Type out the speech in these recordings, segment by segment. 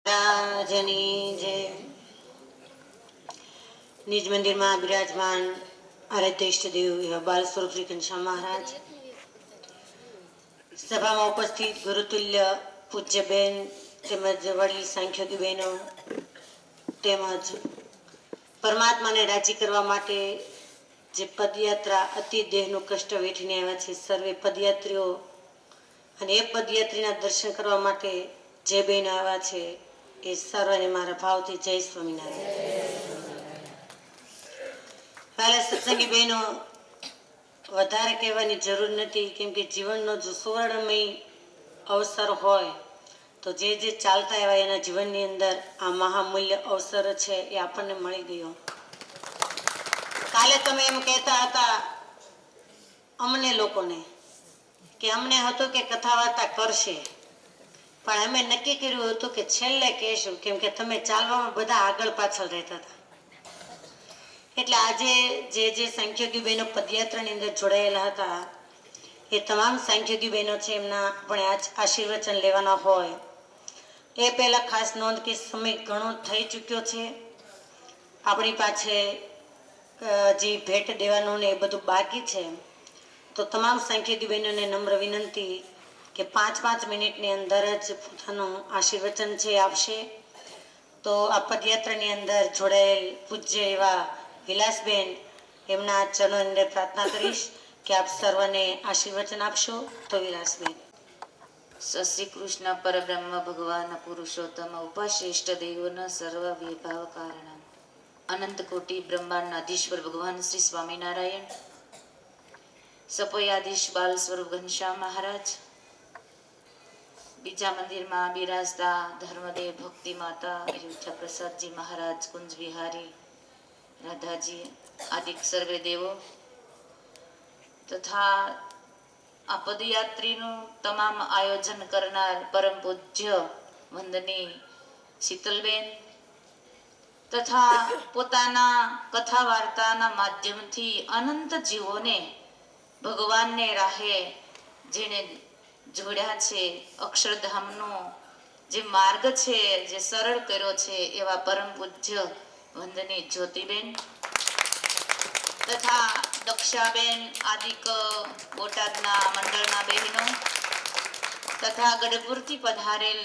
રાજની જે નિજ મંદિરમાં બિરાજમાન આરાધ્ય ઇષ્ટદેવ એવા બાલ સ્વરૂપ શ્રી ઘનશ્યામ મહારાજ, સભામાં ઉપસ્થિત ગુરુતુલ્ય પૂજ્યબેન તેમજ વડીલ સાંખ્યોગી બહેનો તેમજ પરમાત્માને રાજી કરવા માટે જે પદયાત્રા અતિ દેહનું કષ્ટ વેઠીને આવ્યા છે સર્વે પદયાત્રીઓ અને એ પદયાત્રીના દર્શન કરવા માટે જે બહેનો આવ્યા છે એ સર્વને મારા ભાવથી જય સ્વામિનારાયણ. પહેલા સત્સંગી બહેનો, વધારે કહેવાની જરૂર નથી, કેમ કે જીવનનો જો સુવર્ણમય અવસર હોય તો જે જે ચાલતા એવા એના જીવનની અંદર આ મહામૂલ્ય અવસર છે એ આપણને મળી ગયો. કાલે તમે એમ કહેતા હતા અમને લોકોને કે અમને હતું કે કથા વાર્તા કરશે, પણ અમે નક્કી કર્યું હતું કે છેલ્લે કહેશું, કેમ કે તમે ચાલવામાં બધા આગળ પાછળ રહેતા હતા. એટલે આજે જે જે સાંખ્યોગી બહેનો પદયાત્રાની અંદર જોડાયેલા હતા એ તમામ સાંખ્યોગી બહેનો છે, એમના આપણે આજ આશીર્વચન લેવાના હોય એ પહેલાં ખાસ નોંધ કે સમય ઘણો થઈ ચૂક્યો છે. આપણી પાસે જે ભેટ દેવાનું ને એ બધું બાકી છે, તો તમામ સાંખ્યોગી બહેનોને નમ્ર વિનંતી કે 5-5 મિનિટની અંદર જ પોતાનું આશીર્વચન છે આપશે. તો આ પદયાત્રાની અંદર જોડાયેલ પૂજ્ય એવા વિલાસબેન, એમના ચરણોની અંદર પ્રાર્થના કરીશ કે આપ સર્વને આશીર્વચન આપશો. તો વિલાસબેન. શ્રી કૃષ્ણ પરબ્રહ્મ ભગવાન પુરુષોત્તમ ઉપાશ્રેષ્ઠ દેવોના સર્વ વિભાવ કારણ અનંત કોટી બ્રહ્માંડાધીશ્વર ભગવાન શ્રી સ્વામિનારાયણ, સપયાધીશ બાલ સ્વરૂપ ઘનશ્યામ મહારાજ, બીજા મંદિરમાં બિરાજતા ધર્મદેવ ભક્તિ માતા અયોધ્યા પ્રસાદજી મહારાજ, કુંજ વિહારી રાધાજી આદિ સર્વે દેવો તથા આ પદયાત્રીનું તમામ આયોજન કરનાર પરમ પૂજ્ય વંદની શીતલબેન તથા પોતાના કથા વાર્તાના માધ્યમથી અનંત જીવોને ભગવાનને રાહે જેણે જોડ્યા છે, અક્ષરધામનો જે માર્ગ છે જે સરળ કર્યો છે એવા પરમ પૂજ્ય વંદની જ્યોતિબેન તથા દક્ષાબેન આદિક બોટાદના મંડળના બહેનો તથા ગઢપુરથી પધારેલ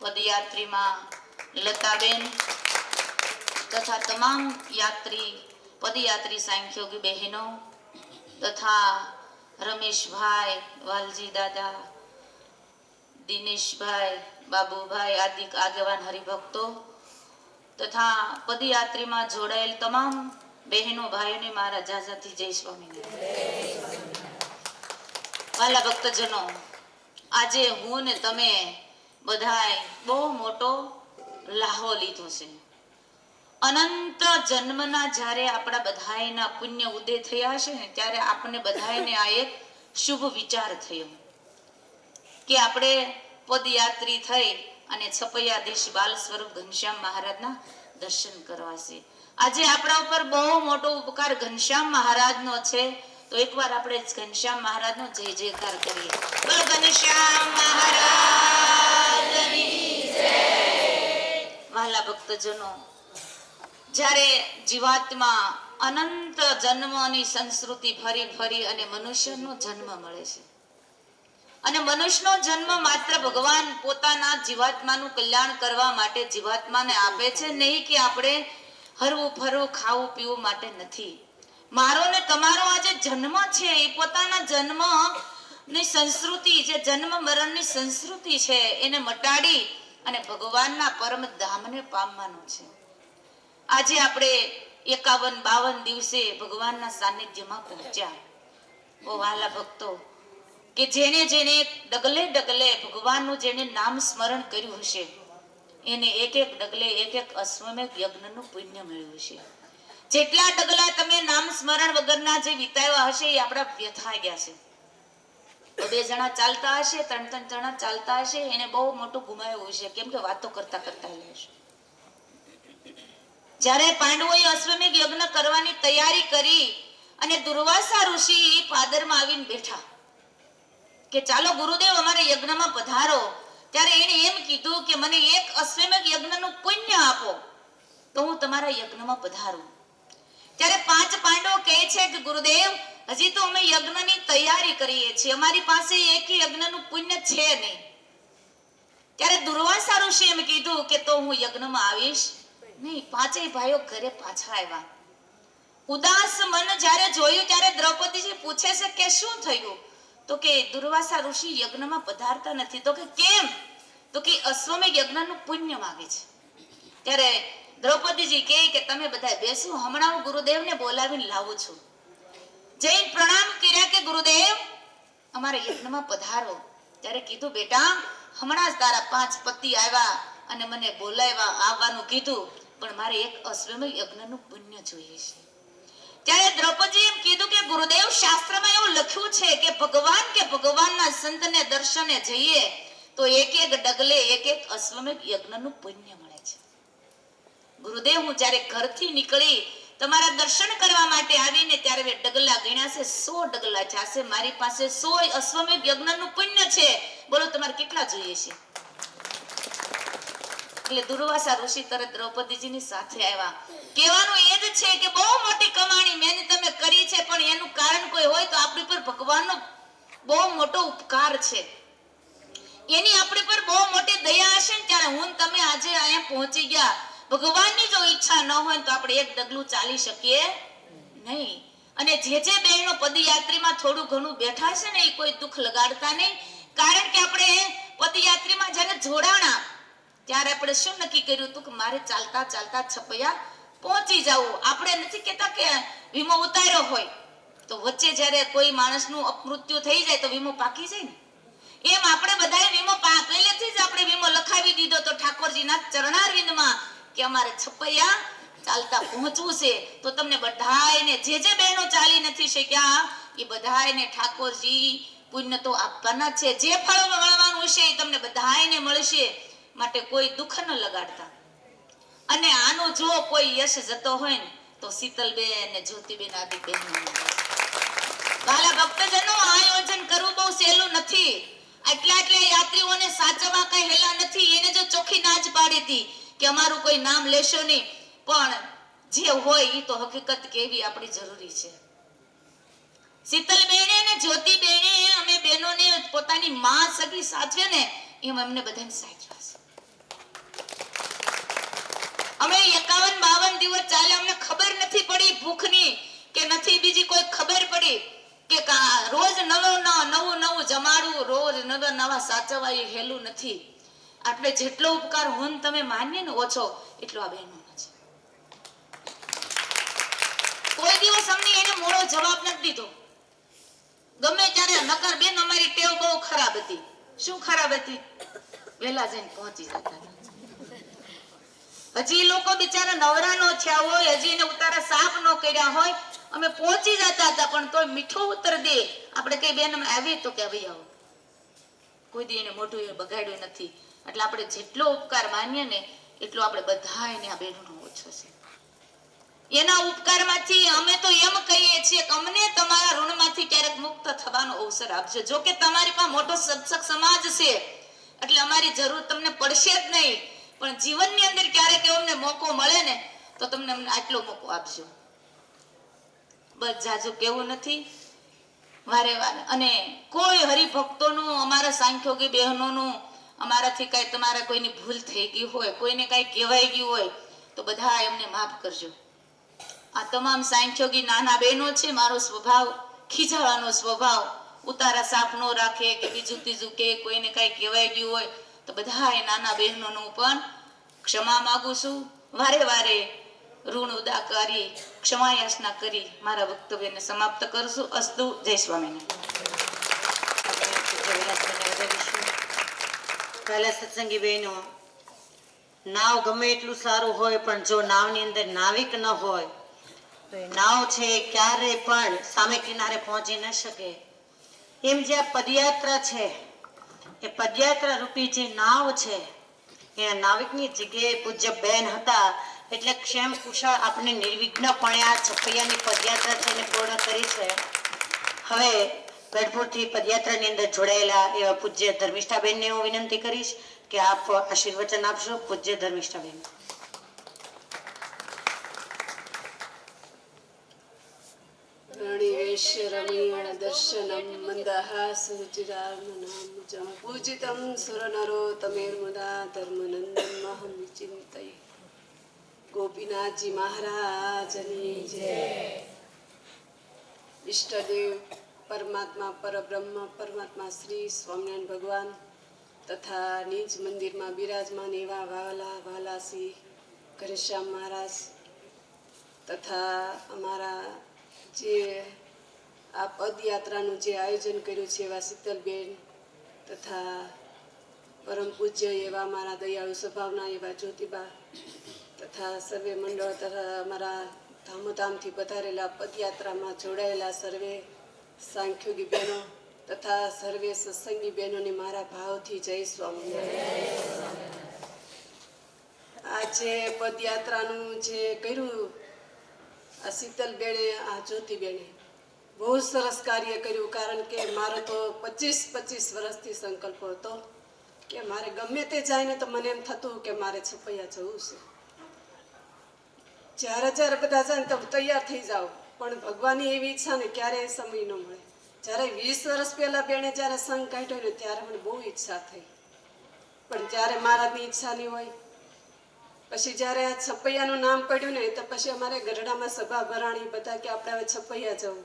પદયાત્રીમાં લતાબેન તથા તમામ પદયાત્રી સાંખ્યોગી બહેનો તથા રમેશભાઈ, વાલજી દાદા, દિનેશભાઈ, બાબુભાઈ આદિક આગેવાન હરિભક્તો તથા પદયાત્રીમાં જોડાયેલ તમામ બહેનો ભાઈઓને મારા જાજાથી જય સ્વામિનારાયણ. વાલા ભક્તજનો, આજે હું ને તમે બધાય બહુ મોટો લાહો લીધો છે. અનંત જન્મના જ્યારે આપણા બધાયના પુણ્ય ઉદય થયા છે ને ત્યારે આપણને બધાયને આ એક શુભ વિચાર થયો કે આપણે પદયાત્રી થઈ અને છપૈયાધીશ બાલ સ્વરૂપ ઘનશ્યામ મહારાજના દર્શન કરવા છે. આજે આપણા ઉપર બહુ મોટો ઉપકાર ઘનશ્યામ મહારાજનો છે, તો એકવાર આપણે ઘનશ્યામ મહારાજનો જય જયકાર કરીએ. બોલો ઘનશ્યામ મહારાજની જય. વહાલા ભક્તજનો, જ્યારે જીવાત્મા અનંત જન્મની સંસ્કૃતિ ફરી ફરી અને મનુષ્યનો જન્મ મળે છે અને મનુષ્યનો જન્મ માત્ર ભગવાન પોતાના જીવાત્માનું કલ્યાણ કરવા માટે જીવાત્માને આપે છે, નહીં કે આપણે હરવું ફરવું ખાવું પીવું માટે નથી. મારો ને તમારો આ જે જન્મ છે એ પોતાના જન્મની સંસ્કૃતિ, જે જન્મ મરણની સંસ્કૃતિ છે એને મટાડી અને ભગવાનના પરમ ધામને પામવાનું છે. આજે આપણે 51-52 દિવસે ભગવાનના સાનિધ્યમાં પહોંચ્યા. ઓ વાલા ભક્તો, કે જેને જેને ડગલે ડગલે ભગવાનનું જેને નામ સ્મરણ કર્યું હશે એને એક એક ડગલે એક એક અશ્વમેઘ યજ્ઞનું પુણ્ય મળ્યું છે. જેટલા ડગલા તમે નામ સ્મરણ વગરના જે વિતાવ્યા હશે એ આપણા વ્યથાઈ ગયા છે. 2 જણા ચાલતા હશે, 3 જણા ચાલતા હશે, એને બહુ મોટું ગુમાવ્યું હશે, કેમ કે વાતો કરતા કરતા હશે. જ્યારે પાંડવોએ અશ્વમેઘ યજ્ઞ કરવાની તૈયારી કરી અને દુર્વાસા ઋષિ પાદરમાં આવીને બેઠા કે ચાલો ગુરુદેવ અમારે યજ્ઞમાં પધારો, ત્યારે એણે એમ કીધું કે મને એક અશ્વમેઘ યજ્ઞનું પુણ્ય આપો તો હું તમારા યજ્ઞમાં પધારું. ત્યારે 5 પાંડવો કહે છે કે ગુરુદેવ, હજી તો અમે યજ્ઞની તૈયારી કરીએ છીએ, અમારી પાસે એક યજ્ઞનું પુણ્ય છે નહીં. ત્યારે દુર્વાસા ઋષિ એમ કીધું કે તો હું યજ્ઞમાં આવીશ નહીં. 5 ભાઈઓ ઘરે પાછા આવ્યા. ઉદાસ મન જ્યારે જોયું ત્યારે દ્રૌપદીજી પૂછે છે કે શું થયું? તો કે દુર્વાસા ઋષિ યજ્ઞમાં પધારતા નથી. તો કે કેમ? તો કે અશ્વમેઘ યજ્ઞનું પુણ્ય માંગે છે. ત્યારે દ્રૌપદીજી કહે કે તમે બધા બેસો, હમણાં હું ગુરુદેવને બોલાવીને લાવું છું. જૈન પ્રણામ કર્યા કે ગુરુદેવ અમારા યજ્ઞમાં પધારો. ત્યારે કીધું બેટા, હમણાં જ તારા 5 પતિ આવ્યા અને મને બોલાવ્યા, આવવાનું કીધું, પણ મારે એક અશ્વમેઘ યજ્ઞનું પુણ્ય જોઈએ છે. ત્યારે દ્રૌપદી એમ કીધું કે ગુરુદેવ, શાસ્ત્રમાં એવું લખ્યું છે કે ભગવાનના સંતને દર્શને જઈએ તો એક ડગલે એક અશ્વમેઘ યજ્ઞનું પુણ્ય મળે છે. ગુરુદેવ, હું જ્યારે ઘરથી નીકળી તમારા દર્શન કરવા માટે આવીને ત્યારે મેં ડગલા ગણ્યા છે, 100 ડગલા જાશે. મારી પાસે 100 અશ્વમેઘ યજ્ઞનું પુણ્ય છે. બોલો તમારે કેટલા જોઈએ છે? એટલે દુર્વાસા ઋષિ તરત દ્રૌપદીજીની સાથે આવ્યા. કહેવાનું એ જ છે કે બહુ મોટી કમાણી મેં તમે કરી છે, પણ એનું કારણ કોઈ હોય તો આપણી પર ભગવાનનો બહુ મોટો ઉપકાર છે, એની આપણી પર બહુ મોટી દયા હશે ને ત્યારે હું તમે આજે અહીંયા પહોંચી ગયા. ભગવાનની જો ઈચ્છા ન હોય તો આપણે એક ડગલું ચાલી શકીએ નહીં. અને જે બહેનો પદયાત્રીમાં થોડું ઘણું બેઠા છે ને, એ કોઈ દુઃખ લગાડતા નહીં. કારણ કે આપણે પદયાત્રીમાં જ્યારે જોડાણા ત્યારે આપણે શું નક્કી કર્યું હતું કે મારે ચાલતા ચાલતા છપૈયા પહોંચી જવું. આપણે નથી કહેતા કે વીમો ઉતાર્યો હોય તો વચ્ચે જ્યારે કોઈ માણસનું અપમૃત્યુ થઈ જાય તો વીમો પાકી જાય ને, એમ આપણે બધાએ વીમો પહેલેથી જ આપણે વીમો લખાવી દીધો તો ઠાકોરજીના ચરણારવિંદમાં કે અમારે છપૈયા ચાલતા પહોંચવું છે. તો તમને બધાયને જે બહેનો ચાલી નથી શક્યા એ બધાયને ઠાકોરજી પુણ્ય તો આપવાના છે. જે ફળ મળવાનું હશે એ તમને બધાયને મળશે. માટે કોઈ દુઃખ ન લગાડતા. અને આનો જો કોઈ યશ જતો હોય ને તો શીતલબેન ને જ્યોતિબેન આદિ બહેનો. વાલા ભક્તજનો, આયોજન કરવું બહુ સહેલું નથી. આટલા યાત્રીઓને સાચવવા કઈ હેલા નથી. એને જો ચોખ્ખી ના જ પાડી હતી કે અમારું કોઈ નામ લેશો નહીં, પણ જે હોય એ તો હકીકત કેવી આપણી જરૂરી છે. શીતલબેને ને જ્યોતિબેને અમે બહેનોને પોતાની માં સગી સાચવે ને એમ અમને બધાને સાચવા છે. અમે 51-52 દિવસ ચાલે, અમને ખબર નથી પડી ભૂખની કે નથી બીજી કોઈ ખબર પડી કે રોજ નવું જમાડવું, રોજ નવા સાચવવા એ હેલું નથી. આપણે જેટલો ઉપકાર હોન તમે માનીએ ને ઓછો એટલો આ બહેનોનો છે. કોઈ દિવસ અમને એને મોડો જવાબ નથી દીધો. ગમે ત્યારે નકર બેન અમારી ટેવ બહુ ખરાબ હતી. શું ખરાબ હતી? વહેલા જઈને પહોંચી જતા. હજી લોકો બિચારા નવરા નો થયા હોય, હજી એને ઉતારા સાફ નો કર્યા હોય, અમે પહોંચી જતા હતા, પણ તોય મીઠો ઉત્તર દે. આપણે કઈ બેન અમે આવી તો કે ભાઈ આવો. કોઈ દી એને મોઢું બગાડ્યું નથી. એટલે આપણે જેટલો ઉપકાર માનીએ ને એટલો આપણે બધા એને આ બહેનોનો ઓછો છે. એના ઉપકારમાંથી અમે તો એમ કહીએ છીએ કે અમને તમારા ઋણમાંથી ક્યારેક મુક્ત થવાનો અવસર આપજો. જો કે તમારી પાસે મોટો સત્સંગ સમાજ છે એટલે અમારી જરૂર તમને પડશે જ નહીં, પણ જીવનની અંદર ક્યારેક અમને મોકો મળે ને તો તમને અમને આટલો મોકો આપજો. બસ જાજુ કેવું નથી વારે વારે. અને કોઈ હરિભક્તોનું, અમારા સાંખ્યોગી બહેનોનું, અમારાથી કઈ તમારા કોઈની ભૂલ થઈ ગઈ હોય, કોઈને કઈ કહેવાઈ ગયું હોય તો બધા એમને માફ કરજો. આ તમામ સાંખ્યોગી નાના બહેનો છે. મારો સ્વભાવ ખીજાવાનો સ્વભાવ, ઉતારા સાફ નો રાખે કે બીજું ત્રીજું કે કોઈને કઈ કહેવાઈ ગયું હોય તો બધા એ નાના બહેનોનું પણ ક્ષમા માંગુ છું. વારે વારે ઋણ ઉદા કરી ક્ષમા યાચના કરી મારા વક્તવ્યને સમાપ્ત કરશું. અસ્તુ. જય સ્વામિનારાયણ. પહેલા સત્સંગી બહેનો, નાવ ગમે એટલું સારું હોય પણ જો નાવની અંદર નાવિક ન હોય તો એ નાવ છે ક્યારે પણ સામે કિનારે પહોંચી ન શકે. એમ જે આ પદયાત્રા છે એ પદયાત્રા રૂપી જે નાવ છે એ નાવિકની જગ્યાએ પૂજ્ય બેન હતા. એટલે ક્ષેમ કુશળ આપણે નિર્વિઘ્નપણે આ છપૈયાની પદયાત્રા છે એને પૂર્ણ કરી છે. હવે ગઢપુરથી પદયાત્રાની અંદર જોડાયેલા એવા પૂજ્ય ધર્મિષ્ઠાબેનને હું વિનંતી કરીશ કે આપ આશીર્વચન આપશો. પૂજ્ય ધર્મિષ્ઠાબેન. રમણીય દર્શનમ મંદહાસરુચિરામનામજં પૂજિતમ સુરનરોતમેર્મુદા ધર્મનંદનમહં વિચિંતયે. ગોપીનાથજી મહારાજની જય. ઈષ્ટદેવ પરમાત્મા પરબ્રહ્મ પરમાત્મા શ્રી સ્વામિનારાયણ ભગવાન તથા નિજ મંદિરમાં બિરાજમાન એવા વાલા શ્રી ઘનશ્યામ મહારાજ તથા અમારા જે આ પદયાત્રાનું જે આયોજન કર્યું છે એવા શીતલબેન તથા પરમ પૂજ્ય એવા અમારા દયાળુ સ્વભાવના એવા જ્યોતિબા તથા સર્વે મંડળ તથા અમારા ધામોધામથી પધારેલા પદયાત્રામાં જોડાયેલા સર્વે સાંખ્યોગી બહેનો તથા સર્વે સત્સંગી બહેનોને મારા ભાવથી જય સ્વામિનારાયણ. આ જે પદયાત્રાનું જે કર્યું આ શીતલબેને આ જ્યોતિબેને બહુ સરસ કાર્ય કર્યું. કારણ કે મારો તો 25 વર્ષથી સંકલ્પ હતો કે મારે ગમે તે જાય ને તો મને એમ થતું કે મારે છપૈયા જવું છે. જ્યારે બધા જાય ને તો તૈયાર થઈ જાઓ, પણ ભગવાનની એવી ઈચ્છા ને ક્યારેય સમય ન મળે. જ્યારે 20 વર્ષ પહેલા બેને જ્યારે સંઘ કાઢ્યો ને ત્યારે મને બહુ ઈચ્છા થઈ, પણ જ્યારે મહારાજની ઈચ્છા નહીં હોય. પછી જ્યારે આ છપૈયાનું નામ પડ્યું ને તો પછી અમારે ગઢડામાં સભા ભરાણી, બધા કે આપણે હવે છપૈયા જવું,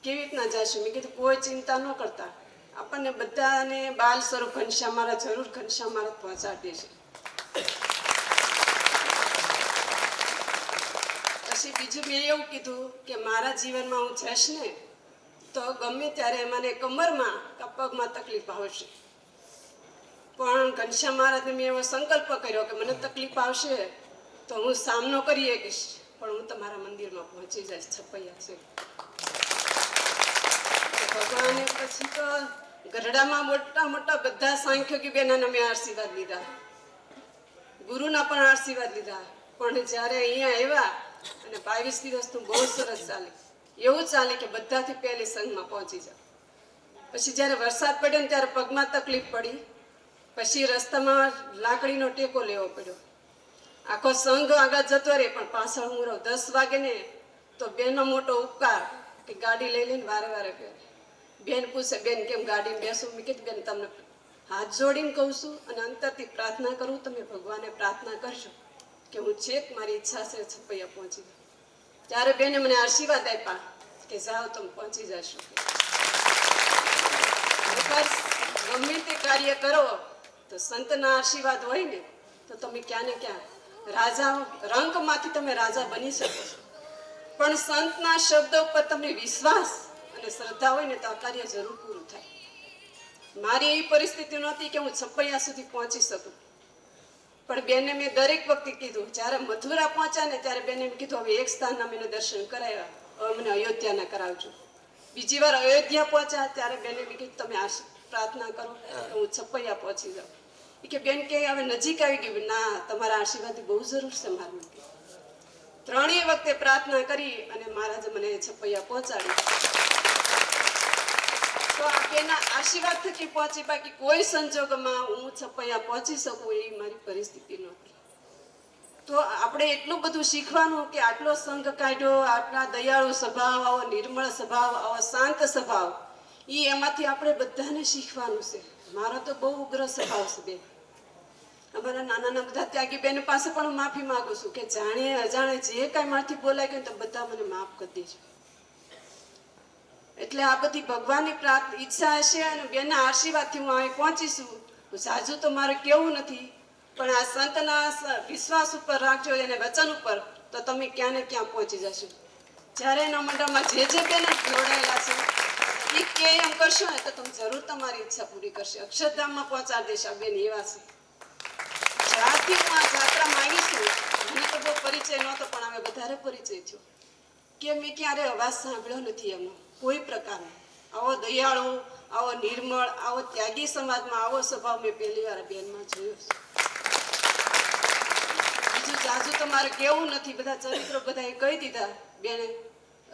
કેવી રીતના જશું? મેં કીધું કોઈ ચિંતા ન કરતા, આપણને બધાને બાલ સ્વરૂપ ઘનશ્યામ મહારાજ જરૂર ઘનશ્યામ મહારાજ પહોંચાડી દેશે. પછી બીજું મેં એવું કીધું કે મારા જીવનમાં હું જઈશ ને તો ગમે ત્યારે મને કમરમાં કે પગમાં તકલીફ આવશે, પણ ઘનશ્યામ મહારાજને મેં એવો સંકલ્પ કર્યો કે મને તકલીફ આવશે તો હું સામનો કરી શકીશ, પણ હું તમારા મંદિરમાં પહોંચી જઈશ. છપૈયા છે ભગવાને. પછી તો ગઢડામાં મોટા બધા સાંખ્યોગી બહેનોના મેં આશીર્વાદ લીધા, ગુરુના પણ આશીર્વાદ લીધા. પણ જ્યારે અહીંયા આવ્યા અને 22 દિવસનું બહુ સરસ ચાલે, એવું ચાલે કે બધાથી પહેલી સંઘમાં પહોંચી જાય. પછી જ્યારે વરસાદ પડ્યો ને ત્યારે પગમાં તકલીફ પડી, પછી રસ્તામાં લાકડીનો ટેકો લેવો પડ્યો. આખો સંઘ આગળ જતો રહે પણ પાછળ હું રહું. 10 વાગે ને તો બેનનો મોટો ઉપકાર કે ગાડી લઈ લઈને વારે ફેરે. બેન પૂછે, બેન કેમ ગાડીમાં બેસું? મેં કીધું બેન તમને હાથ જોડીને કહું છું અને અંતરથી પ્રાર્થના કરું, તમે ભગવાને પ્રાર્થના કરશો કે હું છેક મારી ઈચ્છા છે છપૈયા પહોંચી જાઉં. ત્યારે બેને મને આશીર્વાદ આપ્યા કે જાઓ તમે પહોંચી જશો. ગમે તે કાર્ય કરો તો સંતના આશીર્વાદ હોય ને તો તમે ક્યાં ને ક્યાં રાજા રંકમાંથી તમે રાજા બની શકો છો. પણ સંતના શબ્દ ઉપર તમને વિશ્વાસ અને શ્રદ્ધા હોય ને તો આ કાર્ય જરૂર પૂરું થાય. મારી એવી પરિસ્થિતિ નહોતી કે હું છપૈયા સુધી પહોંચી શકું, પણ બેને મેં દરેક વખતે કીધું. જ્યારે મથુરા પહોંચ્યા ને ત્યારે બેને એમ કીધું હવે એક સ્થાનના મેં દર્શન કરાવ્યા, હવે મને અયોધ્યાના કરાવજો. બીજી વાર અયોધ્યા પહોંચ્યા ત્યારે બેને મેં કીધું તમે પ્રાર્થના કરો તો હું છપૈયા પહોંચી જાઉં. કે બેન કે હવે નજીક આવી ગયું. ના, તમારા આશીર્વાદની બહુ જરૂર છે મારે. ત્રણેય વખતે પ્રાર્થના કરી અને મહારાજે મને છપૈયા પહોંચાડી. તો આ બેના આશીર્વાદ થકી પહોંચી, બાકી કોઈ સંજોગોમાં હું છપૈયા પહોંચી શકું એવી મારી પરિસ્થિતિ નહોતી. તો આપણે એટલું બધું શીખવાનું કે આટલો સંઘ કાઢ્યો, આટલા દયાળુ સ્વભાવ, આવો નિર્મળ સ્વભાવ, આવો શાંત સ્વભાવ, એમાંથી આપણે બધાને શીખવાનું છે. મારો તો બહુ ઉગ્ર સ્વભાવ છે બેન. અમારા નાના બધા ત્યાગી બેન પાસે પણ હું માફી માંગુ છું કે જાણે અજાણે જે કાંઈ મારથી બોલાઈ ગયું તો બધા મને માફ કરી દેજો. એટલે આ બધી ભગવાનની ઈચ્છા હશે અને બેનના આશીર્વાદથી હું અહીં પહોંચીશું. સાજુ તો મારે કેવું નથી, પણ આ સંતના વિશ્વાસ ઉપર રાખજો એને વચન ઉપર, તો તમે ક્યાં ને ક્યાં પહોંચી જશો. જ્યારે એના મંડળમાં જે બેન જોડાયેલા છે એ કે એમ કરશો ને તો તમે જરૂર તમારી ઈચ્છા પૂરી કરશે. અક્ષરધામમાં પહોંચાડી દેશે. બેન એવા છે. જ્યારથી હું આ જાત્રામાં આવી છું મને તો બહુ પરિચય નહોતો, પણ હવે વધારે પરિચય થયો કે મેં ક્યારે અવાજ સાંભળ્યો નથી એનો કોઈ પ્રકારનો. આવો દયાળુ, આવો નિર્મળ, આવો ત્યાગી સમાજમાં આવો સ્વભાવ મેં પહેલી વાર બેનમાં જોયો છે. બીજું જાજુ તો મારે કેવું નથી, બધા ચરિત્રો બધાએ કહી દીધા બેને.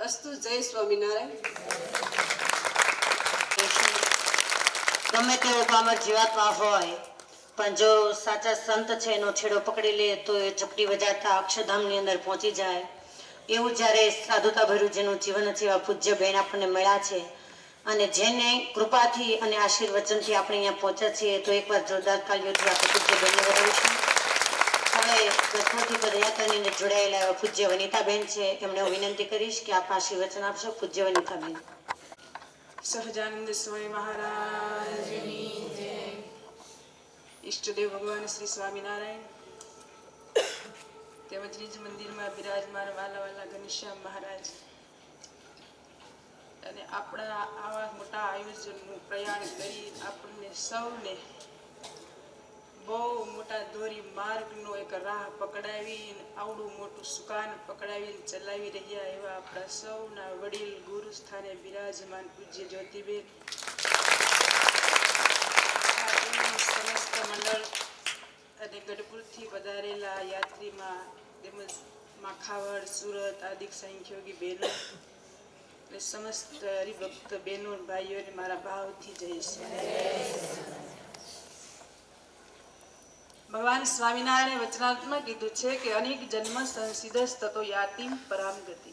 અસ્તુ. જય સ્વામિનારાયણ. ગમે તેવો પામર જીવાત્મા હોય પણ જો સાચા સંત છે એનો છેડો પકડી લે તો એ ચપટી વજાતા અક્ષરધામની અંદર પહોંચી જાય. એવું જ્યારે સાધુતા ભર્યું જેનું જીવન છે એવા પૂજ્ય બેન આપણને મળ્યા છે અને જેને કૃપાથી અને આશીર્વચનથી આપણે અહીંયા પહોંચ્યા છીએ તો એકવાર જોરદાર તાળીઓથી આપણે પૂજ્ય બેનને વધાવીશું. હવે કસોટી પદયાત્રાની અંદર જોડાયેલા એવા પૂજ્ય વનિતાબેન છે એમને હું વિનંતી કરીશ કે આપ આશીર્વચન આપશો. પૂજ્ય વનિતાબેન. સહજાનંદ સ્વામી મહારાજની જય. ઈષ્ટદેવ ભગવાન શ્રી સ્વામિનારાયણ તેમજ નિજ મંદિરમાં બિરાજમાન વાલા વાલા ઘનશ્યામ મહારાજ અને આપણા આવા મોટા આયોજનનું પ્રયાણ કરી આપણને સૌને બહુ મોટા દોરી માર્ગનો એક રાહ પકડાવી આવડું મોટું સુકાન પકડાવીને ચલાવી રહ્યા એવા આપણા સૌના વડીલ ગુરુ સ્થાને બિરાજમાન પૂજ્ય જ્યોતિબેન, સમસ્ત મંડળ અને ગઢપુરથી પધારેલા યાત્રીમાં તેમજ માખાવડ, સુરત આદિ સંખ્યોગી બહેનો અને સમસ્ત હરિભક્ત બહેનો ભાઈઓને મારા ભાવથી જય શ્રી. ભગવાન સ્વામિનારાયણે વચનાત્મા કીધું છે કે અનેક જન્મ સંસિદ્ધ તતો યાતિમ પરામ ગતિ.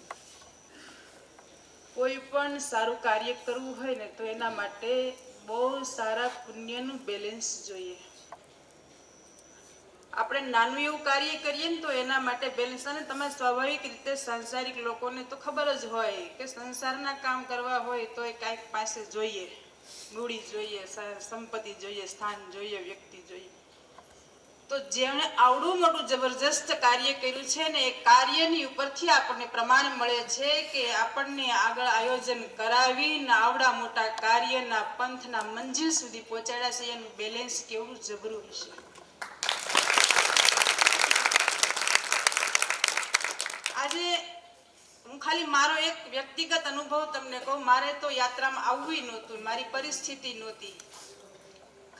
કોઈ પણ સારું કાર્ય કરવું હોય ને તો એના માટે બહુ સારા પુણ્યનું બેલેન્સ જોઈએ. આપણે નાનું એવું કાર્ય કરીએ ને તો એના માટે બેલેન્સ. અને તમે સ્વાભાવિક રીતે સંસારિક લોકોને તો ખબર જ હોય કે સંસારના કામ કરવા હોય તો એ કાંઈક પાસે જોઈએ, મૂડી જોઈએ, સંપત્તિ જોઈએ, સ્થાન જોઈએ, વ્યક્તિ જોઈએ. તો જેમણે આવડું મોટું જબરજસ્ત કાર્ય કર્યું છે ને એ કાર્યની ઉપરથી આપણને પ્રમાણ મળે છે કે આપણને આગળ આયોજન કરાવીને આવડા મોટા કાર્યના પંથના મંજિલ સુધી પહોંચાડ્યા છે. એનું બેલેન્સ કેવું જબરું હશે. આજે હું ખાલી મારો એક વ્યક્તિગત અનુભવ તમને કહું. મારે તો યાત્રામાં આવવું નહોતું, મારી પરિસ્થિતિ નહોતી.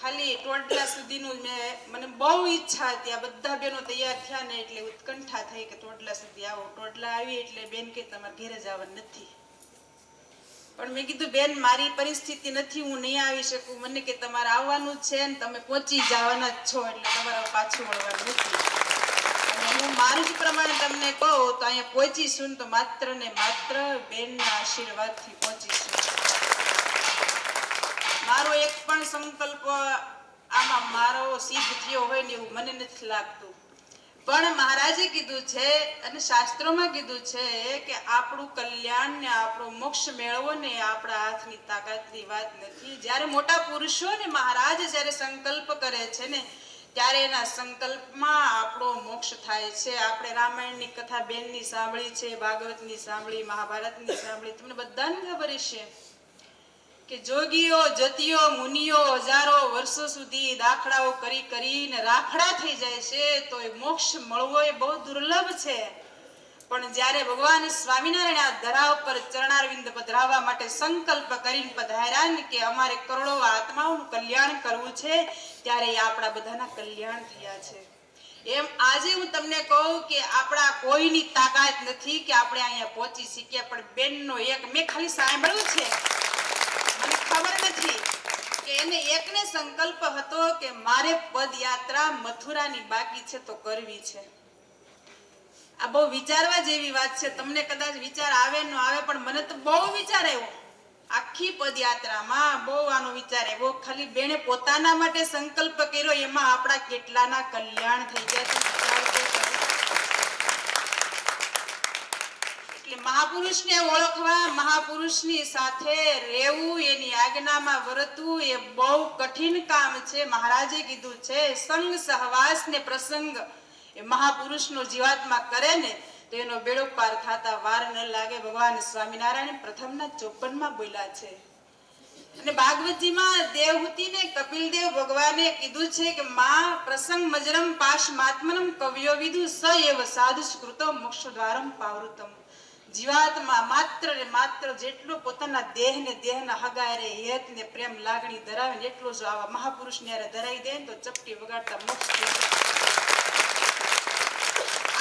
ખાલી ટોડલા સુધીનું મને બહુ ઈચ્છા હતી. આ બધા બહેનો તૈયાર થયા ને એટલે ઉત્કંઠા થઈ કે ટોડલા સુધી આવો. ટોડલા આવી એટલે બેન કે તમારે ઘેરે જવાનું નથી. પણ મેં કીધું બેન મારી પરિસ્થિતિ નથી, હું નહીં આવી શકું. મને કે તમારે આવવાનું છે ને તમે પહોંચી જવાના જ છો એટલે તમારે પાછું મળવાનું નથી. અને હું મારું જ પ્રમાણે તમને કહું તો અહીંયા પહોંચીશું ને તો માત્ર ને માત્ર બેનના આશીર્વાદથી પહોંચીશું. મારો એક પણ સંકલ્પ આમાં મારો સિદ્ધ થયો હોય ને એવું મને નથી લાગતું. પણ મહારાજે કીધું છે અને શાસ્ત્રોમાં કીધું છે કે આપણું કલ્યાણ ને આપણો મોક્ષ મેળવો ને આપણા હાથની તાકાતની વાત નથી. જ્યારે મોટા પુરુષો ને મહારાજ જ્યારે સંકલ્પ કરે છે ને ત્યારે એના સંકલ્પમાં આપણો મોક્ષ થાય છે. આપણે રામાયણની કથા બેનની સાંભળી છે, ભાગવતની સાંભળી, મહાભારતની સાંભળી. તમને બધાને ખબર છે કે જોગીઓ, જતીઓ, મુનિઓ હજારો વર્ષો સુધી દાખલાઓ કરીને રાખડા થઈ જાય છે. તો એ મોક્ષ મળવો એ બહુ દુર્લભ છે. પણ જ્યારે ભગવાન સ્વામિનારાયણ આ ધરા ઉપર ચરણારવિંદ પધરાવવા માટે સંકલ્પ કરીને પધાર્યા ને કે અમારે કરોડો આત્માઓનું કલ્યાણ કરવું છે, ત્યારે આપણા બધાના કલ્યાણ થયા છે. એમ આજે હું તમને કહું કે આપણા કોઈની તાકાત નથી કે આપણે અહીંયા પહોંચી શક્યા. પણ બેનનો એક મેં ખાલી સાંભળ્યું છે, મને ખબર નથી કે એને એકને સંકલ્પ હતો કે મારે પદયાત્રા મથુરાની બાકી છે તો કરવી છે. આ બહુ વિચારવા જેવી વાત છે. તમને કદાચ વિચાર આવે ન આવે પણ મને તો બહુ વિચાર આવ્યો. આખી પદયાત્રામાં બહુ આનો વિચાર આવ્યો. ખાલી બેને પોતાના માટે સંકલ્પ કર્યો એમાં આપણા કેટલાના કલ્યાણ થઈ ગયા છે. એટલે મહાપુરુષને ઓળખવા, મહાપુરુષની સાથે રહેવું, એની આજ્ઞામાં વર્તવું એ બહુ કઠિન કામ છે. મહારાજે કીધું છે સંગ સહવાસ ને પ્રસંગ એ મહાપુરુષનો જીવાત્મા કરે ને તો એનો બેડો પાર થતા વાર ન લાગે. ભગવાન સ્વામિનારાયણ પ્રથમના 54માં બોલ્યા છે. અને ભાગવતજીમાં દેવહૂતિને કપિલદેવ ભગવાને કીધું છે કે માં પ્રસંગ મજરમ પાશમાત્મનમ કવ્યો વિદુ સ એવ સાધુ સ્કૃતો મોક્ષ દ્વારમ પાવૃતમ. જીવાત્મા માત્ર ને માત્ર જેટલો પોતાના દેહના હગારે હેત ને પ્રેમ લાગણી ધરાવે ને એટલો જો આવા મહાપુરુષને યારે ધરાઈ દે તો ચપટી વગાડતા મોક્ષ.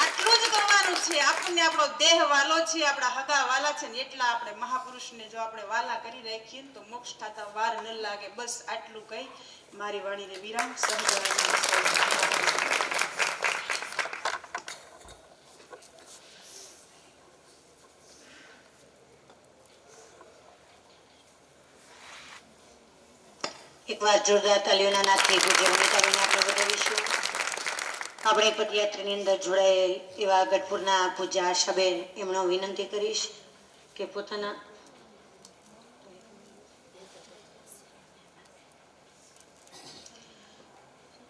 આટલું જ કરવા માનવાનું છે. આપણને આપણો દેહ વાલો છે, આપણા હગા વાલા છે ને એટલા આપણે મહાપુરુષને જો આપણે વાલા કરી રાખીએ ને તો મોક્ષ થતા વાર ન લાગે. બસ આટલું કહી મારી વાણીને વિરામ. સહજાનંદ. એકવાર જોરદાર તાલીઓના નાદથી ઉજવણીતાને આપણે વધાવીશું. આપણે પદયાત્રાની અંદર જોડાયેલ એવા ગઢપુરના પૂજ્ય આશાબેન એમનો વિનંતી કરીશ કે પોતાના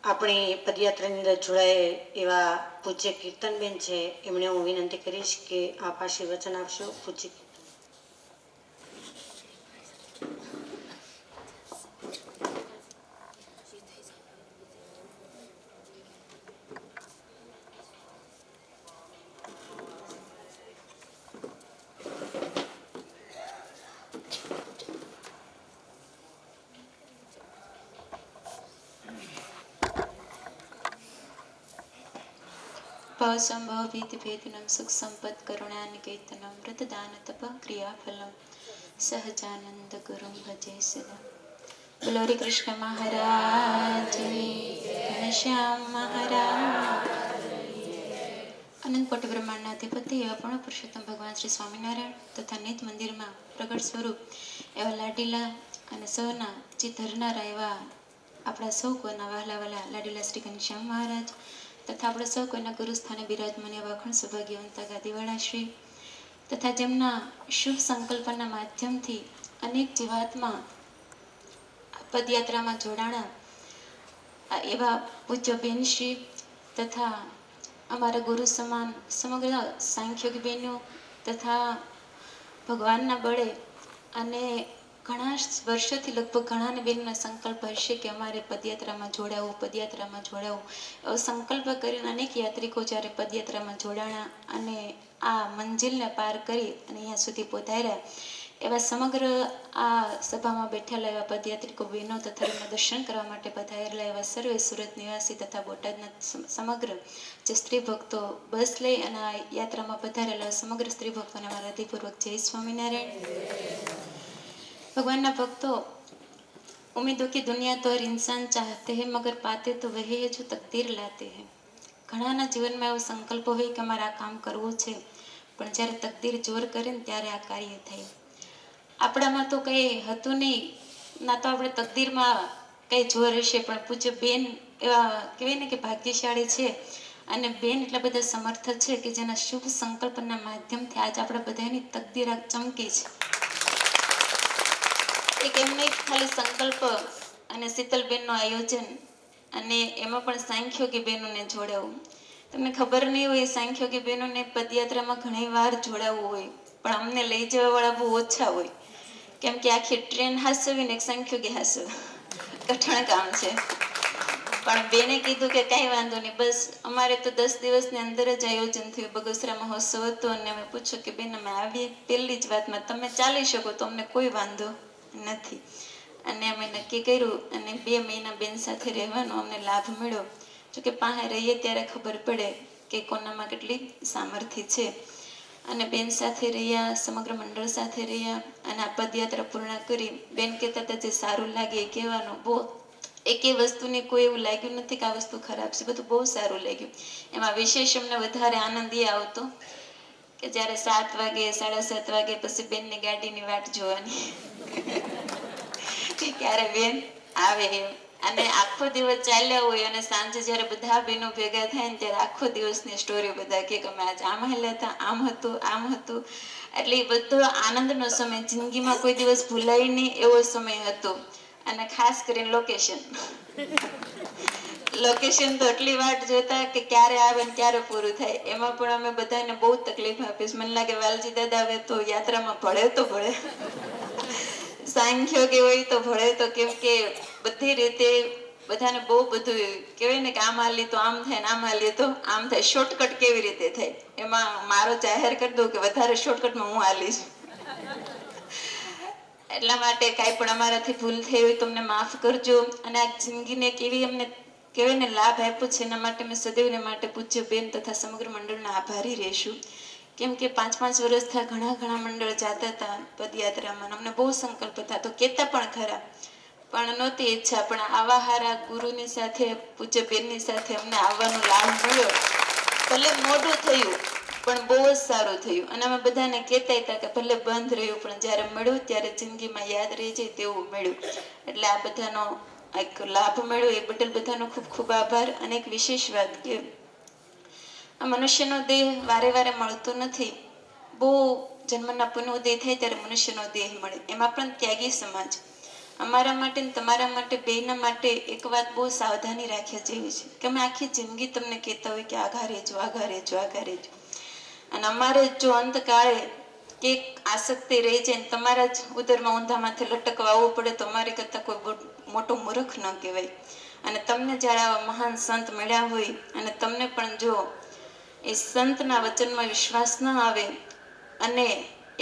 આપણી પદયાત્રાની અંદર જોડાયેલ એવા પૂજ્ય કીર્તનબેન છે એમણે હું વિનંતી કરીશ કે આપ આશીર્વચન આપશો. પૂજ્ય ભાવસંભવ ભેદભેદનમ સુખ સંપદ કરુણાનિકેતનમ વ્રતદાન તપ ક્રિયાફલમ સહજાનંદ ગુરુમ ભજે સદા. બોલો હરે કૃષ્ણ મહારાજની, ઘનશ્યામ મહારાજ. અનંત કોટી બ્રહ્માંડના અધિપતિ એવા પૂર્ણ પુરુષોત્તમ ભગવાન શ્રી સ્વામિનારાયણ તથા નિત મંદિરમાં પ્રગટ સ્વરૂપ એવા લાડીલા અને સૌના જે ધરનારા એવા આપણા સૌ કોઈના વહાલા વહાલા લાડીલા શ્રી ઘનશ્યામ મહારાજ તથા આપણે સૌ કોઈના ગુરુસ્થાને બિરાજમાન એવા અખંડ સૌભાગ્યવંતા ગાદીવાળા શ્રી તથા જેમના શુભ સંકલ્પના માધ્યમથી અનેક જીવાત્મા પદયાત્રામાં જોડાણા એવા પૂજ્ય બેનશ્રી તથા અમારા ગુરુ સમાન સમગ્ર સાંખ્યોગી બહેનો તથા ભગવાનના બળે અને ઘણા વર્ષોથી લગભગ ઘણાને બેનનો સંકલ્પ હશે કે અમારે પદયાત્રામાં જોડાવું. એવો સંકલ્પ કરીને અનેક યાત્રિકો જ્યારે પદયાત્રામાં જોડાણા અને આ મંજિલને પાર કરી અને અહીંયા સુધી પહોંચાડ્યા એવા સમગ્ર આ સભામાં બેઠેલા એવા પદયાત્રિકો બહેનો તથા એમના દર્શન કરવા માટે પધારેલા એવા સર્વે સુરત નિવાસી તથા બોટાદના સમગ્ર જે સ્ત્રી ભક્તો બસ લઈ અને આ યાત્રામાં પધારેલા સમગ્ર સ્ત્રી ભક્તોને મારા હૃદયપૂર્વક જય સ્વામિનારાયણ. भगवान भक्तो उम्मीदों की दुनिया तो हर इंसान चाहते हैं मगर पाते तो वही है जो तकदीर लाते हैं. ઘણાના જીવનમાં એવો સંકલ્પ હોય કે અમારે આ કામ કરવું છે પણ જ્યારે તકદીર જોર કરે ને ત્યારે આ કાર્ય થાય. આપણામાં તો કંઈ હતું નહીં ના તો આપણે તકદીરમાં કંઈ જોર હશે પણ પૂજ્ય બેન એવા કહેવાય ને કે ભાગ્યશાળી છે અને બેન એટલા બધા સમર્થ છે કે જેના શુભ સંકલ્પના માધ્યમથી આજ આપણા બધાની તકદીર આ ચમકી છે. એક એમને ખાલી સંકલ્પ અને શીતલબેનનું આયોજન અને એમાં પણ સાંખ્યોગી બહેનોને જોડાવું. તમને ખબર નહીં હોય સાંખ્યોગી બહેનોને પદયાત્રામાં ઘણી વાર જોડાવવું હોય પણ અમને લઈ જવાવાળા બહુ ઓછા હોય કેમ કે આખી ટ્રેન હાસવી ને એક સાંખ્યોગી હાસવ કઠણ કામ છે. પણ બેને કીધું કે કાંઈ વાંધો નહીં, બસ અમારે તો 10 દિવસની અંદર જ આયોજન થયું. બગસરા મહોત્સવ હતો અને અમે પૂછ્યું કે બેન અમે આવીએ પહેલી જ વાતમાં તમે ચાલી શકો તો અમને કોઈ વાંધો નથી. અને અમે નક્કી કર્યું અને 2 મહિના બેન સાથે રહેવાનો અમને લાભ મળ્યો. જોકે પાસે રહીએ ત્યારે ખબર પડે કે કોનામાં કેટલી સામર્થ્ય છે. અને બેન સાથે રહ્યા, સમગ્ર મંડળ સાથે રહ્યા અને આ પદયાત્રા પૂર્ણ કરી. બેન કહેતા હતા જે સારું લાગે એ કહેવાનું. બહુ એકે વસ્તુની કોઈ એવું લાગ્યું નથી કે આ વસ્તુ ખરાબ છે, બધું બહુ સારું લાગ્યું. એમાં વિશેષ અમને વધારે આનંદ એ આવતો કે જ્યારે 7 વાગે 7:30 વાગે પછી બેનની ગાડીની વાટ જોવાની કે ક્યારે બેન આવે એમ. અને આખો દિવસ ચાલ્યા હોય અને સાંજે જ્યારે બધા બહેનો ભેગા થાય ને ત્યારે આખો દિવસની સ્ટોરી બધા કે અમે આજે આમ હાલ્યા હતા, આમ હતું. એટલે એ બધો આનંદનો સમય, જિંદગીમાં કોઈ દિવસ ભૂલાય નહીં એવો સમય હતો. અને ખાસ કરીને લોકેશન તો એટલી વાટ જોતા કે ક્યારે આવે ને ક્યારે પૂરું થાય. એમાં પણ અમે બધાને બહુ તકલીફ આપીશ. મને લાગે વાલજી દાદા આવે તો યાત્રામાં ભળે તો ભળે, સાંખ્યોગી હોય તો ભળે તો, કેમ કે બધી રીતે બધાને બહુ બધું કહેવાય ને કે આમ હાલી તો આમ થાય ને આમ હાલીએ તો આમ થાય. શોર્ટકટ કેવી રીતે થાય એમાં મારો જાહેર કરી દઉં કે વધારે શોર્ટકટમાં હું હાલીશ. એટલા માટે કાંઈ પણ અમારાથી ભૂલ થઈ હોય તો અમને માફ કરજો. અને આ જિંદગીને કેવી અમને કહેવાય ને લાભ આપ્યો છે એના માટે મેં સદૈવને માટે પૂજ્ય બેન તથા સમગ્ર મંડળના આભારી રહેશું. કેમ કે 5-5 વર્ષથી ઘણા મંડળ જતા હતા પદયાત્રામાં. અમને બહુ સંકલ્પ હતા, તો કહેતા પણ ખરા, પણ નહોતી ઈચ્છા. પણ આવા હારા ગુરુની સાથે, પૂજ્ય બેનની સાથે અમને આવવાનો લાભ મળ્યો. ભલે મોડું થયું પણ બહુ જ સારું થયું. અને અમે બધાને કહેતા હતા કે ભલે બંધ રહ્યું પણ જ્યારે મળ્યું ત્યારે જિંદગીમાં યાદ રહી જાય તેવું મળ્યું. એટલે આ બધાનો એક લાભ મળ્યો એ બદલ બધાનો ખૂબ ખૂબ આભાર. અને એક વિશેષ વાત કે આ મનુષ્યનો દેહ વારે વારે મળતો નથી. બહુ જન્મના પુનઃઉદય થાય ત્યારે મનુષ્યનો દેહ મળે. એમાં પણ ત્યાગી સમાજ અમારા માટે ને તમારા માટે બેયના માટે એક વાત બહુ સાવધાની રાખ્યા જેવી છે કે અમે આખી જિંદગી તમને કહેતા હોય કે આઘા રહેજો, આઘા રહેજો, આઘા રહેજો. અને અમારે જો અંતકાળે કે આસક્તિ રહી જાય ને તમારા જ ઉદરમાં ઊંધા માથે લટકવા આવવું પડે તો અમારી કરતાં કોઈ મોટો મૂર્ખ ન કહેવાય. અને તમને જ્યારે આવા મહાન સંત મળ્યા હોય અને તમને પણ જો એ સંતના વચનમાં વિશ્વાસ ન આવે અને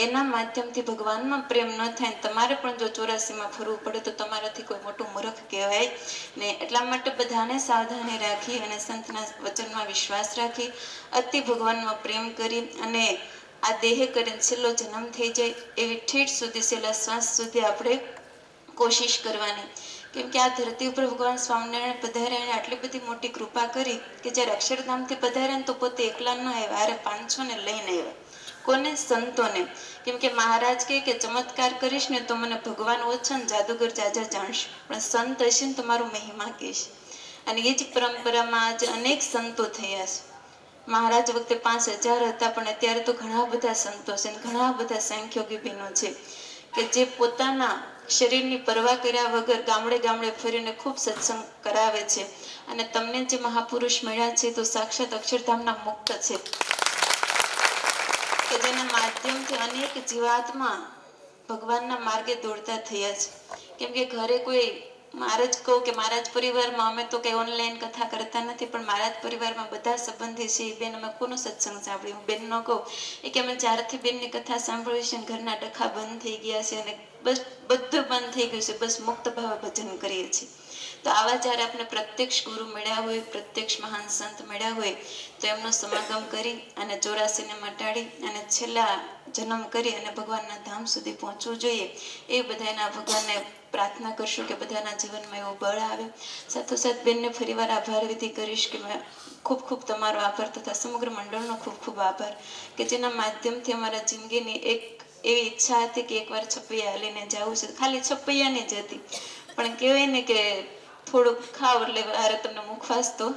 એના માધ્યમથી ભગવાનમાં પ્રેમ ન થાય, તમારે પણ જો 84માં ફરવું પડે તો તમારાથી કોઈ મોટું મૂર્ખ કહેવાય ને. એટલા માટે બધાને સાવધાની રાખી અને સંતના વચનમાં વિશ્વાસ રાખી અતિ ભગવાનમાં પ્રેમ કરી અને આ દેહ કરીને છેલ્લો જન્મ થઈ જાય એવી ઠેઠ સુધી, છેલ્લા શ્વાસ સુધી આપણે કોશિશ કરવાની. કેમ કે આ ધરતી ઉપર ભગવાન સ્વામિનારાયણ પધાર્યા એને આટલી બધી મોટી કૃપા કરી કે જ્યારે અક્ષરધામથી પધાર્યા ને તો પોતે એકલા ન આવ્યા, અરે 500 ને લઈને આવ્યા. કોને? સંતોને. કેમ કે મહારાજ કહે કે ચમત્કાર કરીશ ને તો મને ભગવાન ઓછા ને જાદુગર જાજા જાણશે, પણ સંત હશે ને તમારું મહિમા કહેશે. અને એ જ પરંપરામાં આજે અનેક સંતો થયા છે. મહારાજ વખતે 5000 હતા પણ અત્યારે તો ઘણા બધા સંતો છે, ઘણા બધા સાંખ્યોગી બહેનો છે કે જે પોતાના શરીરની પરવા કર્યા વગર ગામડે ગામડે ફરીને ખૂબ સત્સંગ કરાવે છે. અને તમને જે મહાપુરુષ મળ્યા છે તો સાક્ષાત અક્ષરધામના મુક્ત છે કે જેના માધ્યમથી અનેક જીવાત્મા ભગવાનના માર્ગે દોડતા થયા છે. કેમ કે ઘરે કોઈ, મારે જ કહું કે મારા જ પરિવારમાં અમે તો કંઈ ઓનલાઈન કથા કરતા નથી, પણ મારા જ પરિવારમાં બધા સંબંધી છે. એ બેન અમે કોનો સત્સંગ સાંભળ્યું? હું બેનનો કહું એ કે અમે જ્યારથી બેનની કથા સાંભળવી છે ને ઘરના ડખા બંધ થઈ ગયા છે અને બસ બધું બંધ થઈ ગયું છે, બસ મુક્ત ભાવે ભજન કરીએ છીએ. તો આવા જ્યારે આપણે પ્રત્યક્ષ ગુરુ મળ્યા હોય, પ્રત્યક્ષ મહાન સંત મળ્યા હોય તો એમનો સમાગમ કરી અને 84ને મટાડી અને છેલ્લા જન્મ કરી અને ભગવાનના ધામ સુધી પહોંચવું જોઈએ. એ બધાના ભગવાનને પ્રાર્થના કરશું કે બધાના જીવનમાં એવો બળ આવે. સાથોસાથ બેનને ફરીવાર આભાર વિધિ કરીશ કે મેં ખૂબ ખૂબ તમારો આભાર તથા સમગ્ર મંડળનો ખૂબ ખૂબ આભાર કે જેના માધ્યમથી અમારા જિંદગીની એક એવી ઈચ્છા હતી કે એકવાર છપૈયા લઈને જવું છે. ખાલી છપૈયાની જ હતી, પણ કહેવાય ને કે થોડુંક ખાવ એટલે હારે તમને મુખવાસ તો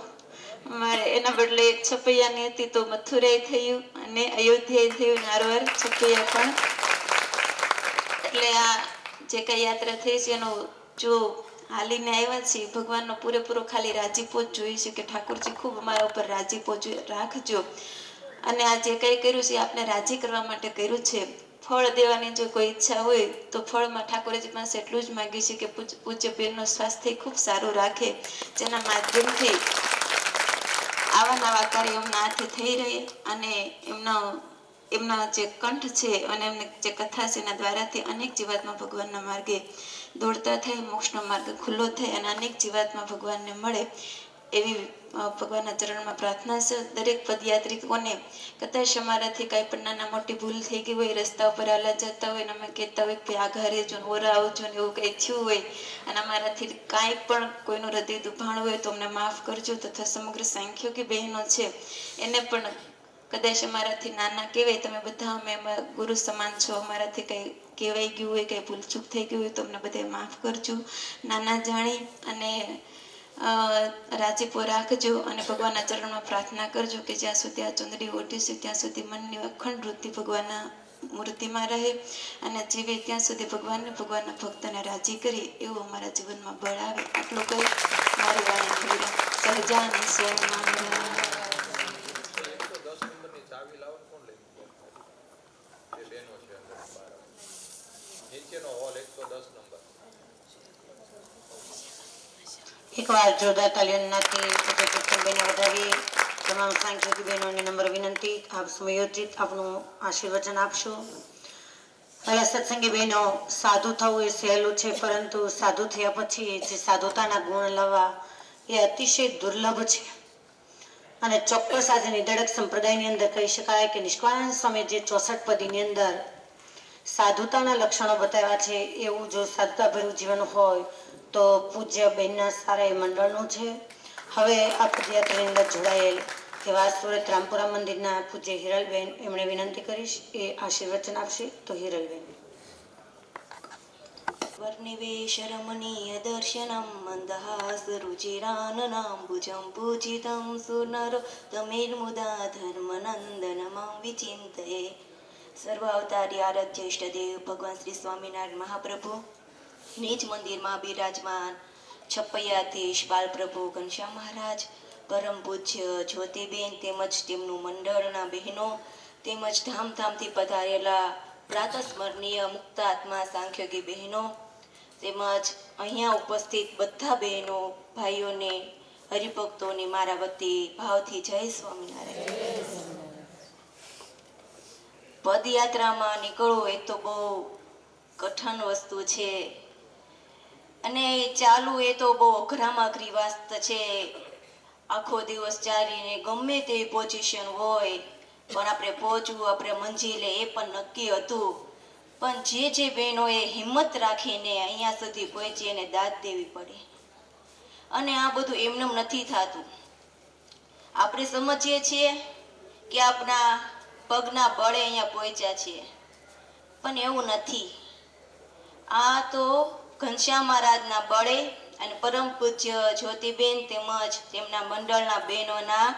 મારે. એના બદલે એક છપૈયાની હતી તો મથુરાઈ થયું અને અયોધ્યા થયું, નારવાર છપૈયા પણ. એટલે આ જે કઈ યાત્રા થઈ છે એનો જો હાલીને આવ્યા છીએ ભગવાનનો પૂરેપૂરો ખાલી રાજીપો જ જોઈએ છે કે ઠાકોરજી ખૂબ અમારા ઉપર રાજીપો રાખજો. અને આ જે કંઈ કર્યું છે આપને રાજી કરવા માટે કર્યું છે. ફળ દેવાની જો કોઈ ઈચ્છા હોય તો ફળમાં ઠાકોરજી પાસે એટલું જ માગ્યું છે કે પૂજ્ય બેનનું સ્વાસ્થ્ય ખૂબ સારું રાખે, જેના માધ્યમથી આવા નવા કાર્યો એમના હાથે થઈ રહે અને એમના જે કંઠ છે અને એમની જે કથા છે એના દ્વારાથી અનેક જીવાત્મા ભગવાનના માર્ગે દોડતા થાય, મોક્ષનો માર્ગ ખુલ્લો થાય અને અનેક જીવાત્મા ભગવાનને મળે એવી ભગવાનના ચરણમાં પ્રાર્થના છે. દરેક પદયાત્રિકોને કદાચ અમારાથી કાંઈ પણ નાના મોટી ભૂલ થઈ ગઈ હોય, રસ્તા ઉપર હાલા જતા હોય ને અમે કહેતા હોય કે આઘા રહેજો ને ઓરા આવજો ને એવું કંઈ થયું હોય અને અમારાથી કાંઈ પણ કોઈનું હૃદય દુભાણ હોય તો અમને માફ કરજો. તથા સમગ્ર સાંખ્યોગી બહેનો છે એને પણ કદાચ અમારાથી નાના કહેવાય, તમે બધા અમે ગુરુ સમાન છો, અમારાથી કંઈ કહેવાઈ ગયું હોય, કંઈ ભૂલચૂક થઈ ગયું હોય તો અમને બધે માફ કરજો, નાના જાણી અને રાજીપો રાખજો. અને ભગવાનના ચરણમાં પ્રાર્થના કરજો કે જ્યાં સુધી આ ચુંદડી ઓઢી છે ત્યાં સુધી મનની અખંડ વૃત્તિ ભગવાનના મૂર્તિમાં રહે અને જીવે ત્યાં સુધી ભગવાનના ભક્તને રાજી કરી એવું અમારા જીવનમાં બળ આવે. આટલું કહી મારી વાણીનો વિરામ. સહજાનંદ સ્વયં એકવાર જોરદાર તાલીઓનાથી બેને વધાવી. તમામ સાંખ્યોગી બહેનોને નમ્ર વિનંતી, આપ સમયોચિત આપણું આશીર્વચન આપશો. પહેલા સત્સંગી બહેનો, સાધુ થવું એ સહેલું છે, પરંતુ સાધુ થયા પછી જે સાધુતાના ગુણ લાવવા એ અતિશય દુર્લભ છે. અને ચોક્કસ આજે નિધડક સંપ્રદાયની અંદર કહી શકાય કે નિષ્કાળાનંદ સ્વામી જે 64 પદીની અંદર સાધુતાના લક્ષણો બતાવ્યા છે, એવું જો સાધુતાભર્યું જીવન હોય તો પૂજ્ય બહેનના સારા એ મંડળનું છે. હવે આ પદયાત્રાની અંદર જોડાયેલ એવા સુરત રામપુરા મંદિરના પૂજ્ય હિરલબેન, એમણે વિનંતી કરીશ એ આશીર્વચન આપશે. તો હિરલબેન. વર્ણિવેશરમણીય દર્શનમ મંદહાસ રુચિરાનનાંબુજં પૂજિतं સુનરો તમેર્મુદા ધર્મનંદનમં વિચિંતયે. સર્વાવતારી આરાધ્ય ઇષ્ટદેવ ભગવાન શ્રી સ્વામિનારાયણ મહાપ્રભુ નિજ મંદિરમાં બિરાજમાન છપૈયાધીશ બાલપ્રભુ ઘનશ્યામ મહારાજ, પરમ પૂજ્ય જ્યોતિબેન તેમજ તેમનું મંડળના બહેનો તેમજ ધામધામથી પધારેલા પ્રાતસ્મરણીય મુક્ત આત્મા સાંખ્યોગી બહેનો તેમજ અહીંયા ઉપસ્થિત બધા બહેનો ભાઈઓને હરિભક્તોને મારા વતી ભાવથી જય સ્વામિનારાયણ. પદયાત્રામાં નીકળવું એ તો બહુ કઠણ વસ્તુ છે અને ચાલવું એ તો બહુ અઘરામાં અઘરી વાત છે. આખો દિવસ ચાલીને ગમે તેવી પોઝિશન હોય પણ આપણે પહોંચવું, આપણે મંજિલે એ પણ નક્કી હતું. પણ જે બહેનોએ હિંમત રાખીને અહીંયા સુધી પહોંચી એને દાદ દેવી પડે અને આ બધું એમનેમ નથી થતું. આપણે સમજીએ છીએ કે આપણા પગના બળે અહીંયા પહોંચ્યા છીએ, પણ એવું નથી. આ તો ઘનશ્યામ મહારાજના બળે અને પરમ પૂજ્ય જ્યોતિબેન તેમજ તેમના મંડળના બહેનોના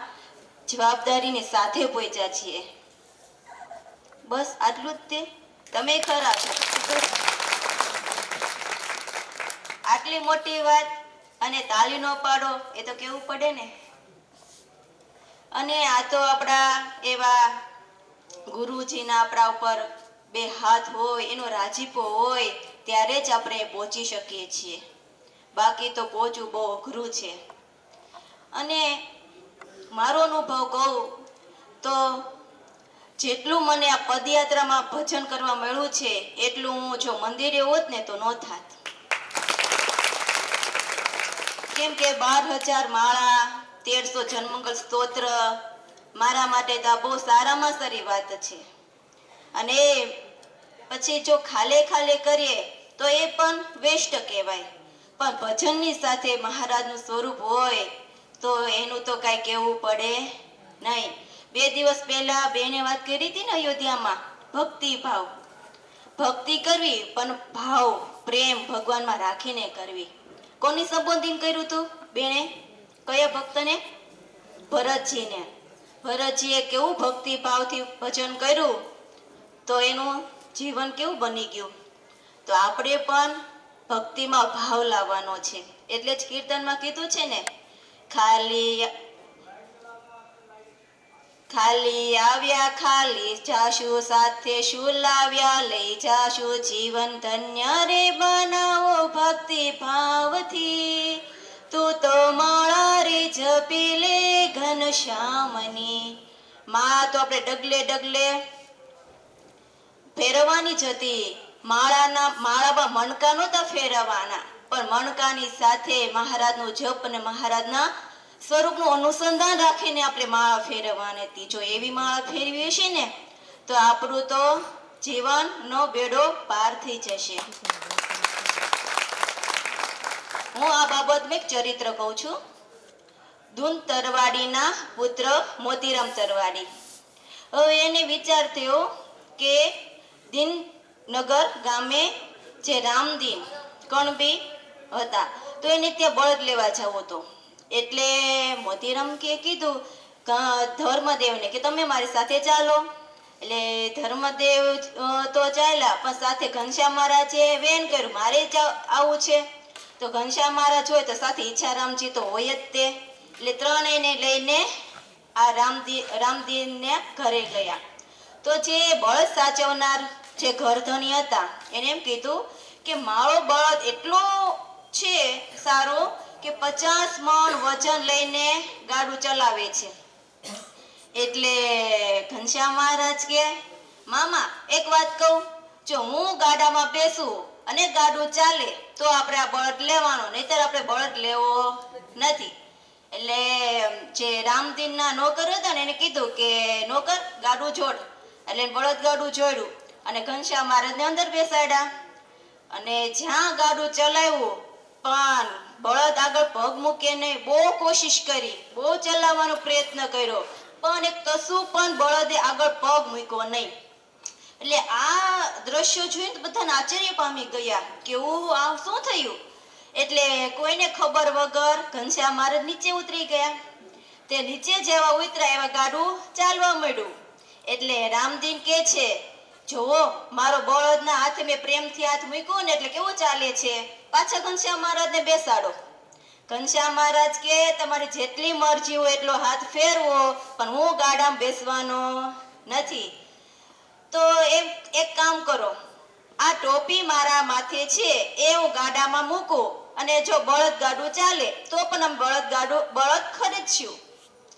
જવાબદારીની સાથે પહોંચ્યા છીએ. બસ આટલું જ તે. તમે ખરા છો. આટલી મોટી વાત અને તાળી નો પાડો એ તો કેવું પડે ને. અને આ તો આપણા એવા ગુરુજીના આપણા ઉપર બે હાથ હોય, એનો રાજીપો હોય ત્યારે જ આપણે પહોંચી શકીએ છીએ. બાકી તો પહોંચવું બહુ અઘરું છે. અને મારો અનુભવ કહું તો જેટલું મને આ પદયાત્રામાં ભજન કરવા મળ્યું છે એટલું હું જો મંદિરે હોત ને તો ન થાત. કેમ કે 12,000 માળા, 1300 જન્મંગલ સ્તોત્ર મારા માટે તો આ બહુ સારામાં સારી વાત છે. અને પછી જો ખાલે કરીએ તો એ પણ વેસ્ટ કહેવાય. પણ ભજનની સાથે મહારાજનું સ્વરૂપ હોય તો એનું તો કાંઈ કહેવું પડે નહીં. 2 દિવસ પહેલા બેને વાત કરી હતી ને અયોધ્યામાં ભક્તિ કરવી પણ ભાવ પ્રેમ ભગવાનમાં રાખીને કરવી. કોની સંબોધન કર્યું હતું બેને? કયા ભક્તને? ભરતજીને. ભરતજીએ કેવું ભક્તિ ભાવથી ભજન કર્યું તો એનું જીવન કેવું બની ગયું. તો આપણે પણ ભક્તિમાં ભાવ લાવવાનો છે. એટલે જ કીર્તનમાં કીધું છે ને, ખાલી આવ્યા ખાલી જાશું, સાથે શું લાવ્યા લઈ જાશું, જીવન ધન્ય રે બનાવો ભક્તિ ભાવથી, તું તો માળા રે જપી લે ઘનશ્યામની. માં તો આપણે ડગલે ફેરવવાની જ હતી. માળામાં મણકા નહોતા ફેરવવાના, પણ મણકાની સાથે મહારાજનું જપ અને મહારાજના સ્વરૂપનું અનુસંધાન રાખીને આપણે માળા ફેરવવાની હતી. જો એવી માળા ફેરવી હશે ને તો આપણું તો જીવનનો બેડો પાર થઈ જશે. હું આ બાબતમાં એક ચરિત્ર કહું છું. દૂન તરવાડીના પુત્ર મોતીરામ તરવાડી. હવે એને વિચાર થયો કે દીનનગર ગામે જે રામદીન કણબી હતા તો એને ત્યાં બળદ લેવા જવો હતો. એટલે મોતીરામ કે કીધું ધર્મદેવને કે તમે મારી સાથે ચાલો. એટલે ધર્મદેવ તો ચાલ્યા, પણ સાથે ઘનશ્યામ મહારાજે વેન કર્યું મારે જ આવું છે. તો ઘનશ્યામ મહારાજ હોય તો સાથે ઈચ્છારામજી તો હોય જ તે. એટલે ત્રણેયને લઈને આ રામદીનને ઘરે ગયા. તો જે બળદ સાચવનાર જે ઘરધણી હતા એને એમ કીધું કે મારો બળદ એટલો છે સારો કે 50 મણ વજન લઈને ગાડું ચલાવે છે. એટલે ઘનશ્યામ મહારાજ કે મામા એક વાત કહું, જો હું ગાડામાં બેસું અને ગાડું ચાલે તો આપણે આ બળદ લેવાનો, નહીતર આપણે બળદ લેવો નથી. એટલે જે રામદીનના નોકર હતા ને એને કીધું કે નોકર ગાડું જોડ, એટલે બળદ ગાડું જોડ્યું અને ઘનશ્યામ મહારાજને અંદર બેસાડ્યા અને જ્યાં ગાડું ચલાવ્યું પણ બળદ આગળ પગ મૂકે નહીં. બહુ કોશિશ કરી, બહુ ચલાવવાનો પ્રયત્ન કર્યો પણ એક કશું પણ બળદે આગળ પગ મૂક્યો નહીં. એટલે આ દ્રશ્યો જોઈને બધાને આશ્ચર્ય પામી ગયા કે આ શું થયું. એટલે કોઈને ખબર વગર ઘનશ્યામ મહારાજ નીચે ઉતરી ગયા. તે નીચે જેવા ઉતર્યા એવા ગાડું ચાલવા માંડ્યું. એટલે રામદીન કે છે, જોવો મારો બળદના હાથે મેં પ્રેમથી હાથ મૂક્યો ને એટલે કેવું ચાલે છે. પાછા ઘનશ્યામ મહારાજને બેસાડો. ઘનશ્યામ મહારાજ કે તમારી જેટલી મરજી હોય એટલો હાથ ફેરવો પણ હું ગાડામાં બેસવાનો નથી. તો એક કામ કરો, આ ટોપી મારા માથે છે એ હું ગાડામાં મૂકું અને જો બળદ ગાડું ચાલે તો પણ અમે બળદ ખરીદશું.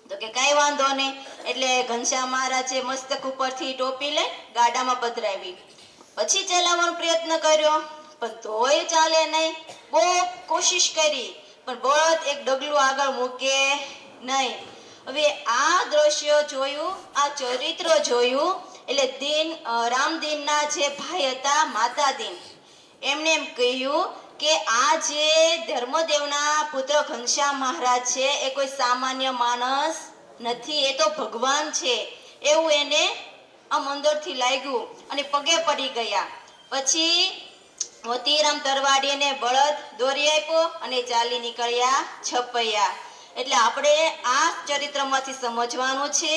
તો કે કાંઈ વાંધો નહીં. એટલે ઘનશ્યામ મહારાજે મસ્તક ઉપરથી ટોપી લઈ ગાડામાં પધરાવી. પછી ચલાવવાનો પ્રયત્ન કર્યો પણ તોય ચાલે નહીં. બહુ કોશિશ કરી પણ બળદ એક ડગલું આગળ મૂકે નહીં. હવે આ દ્રશ્ય જોયું, આ ચરિત્ર જોયું એટલે રામદીનના જે ભાઈ હતા માતાદીન, એમને એમ કહ્યું કે આ જે ધર્મદેવના પુત્ર ઘનશ્યામ મહારાજ છે એ કોઈ સામાન્ય માણસ નથી, એ તો ભગવાન છે એવું એને આમ અંદરથી લાગ્યું અને પગે પડી ગયા. પછી મોતીરામ તરવાડીને બળદ દોરી આપ્યો અને ચાલી નીકળ્યા છપૈયા. એટલે આપણે આ ચરિત્રમાંથી સમજવાનું છે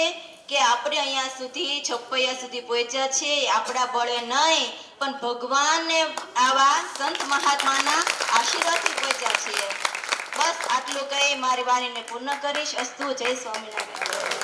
કે આપણે અહીંયા સુધી છપૈયા સુધી પહોંચ્યા છે આપણા બળે નહીં પણ ભગવાનને આવા સંત મહાત્માના આશીર્વાદથી પહોંચ્યા છીએ. બસ આટલું કહી મારી વાણીને પૂર્ણ કરીશ. અસ્તુ. જય સ્વામિનારાયણ.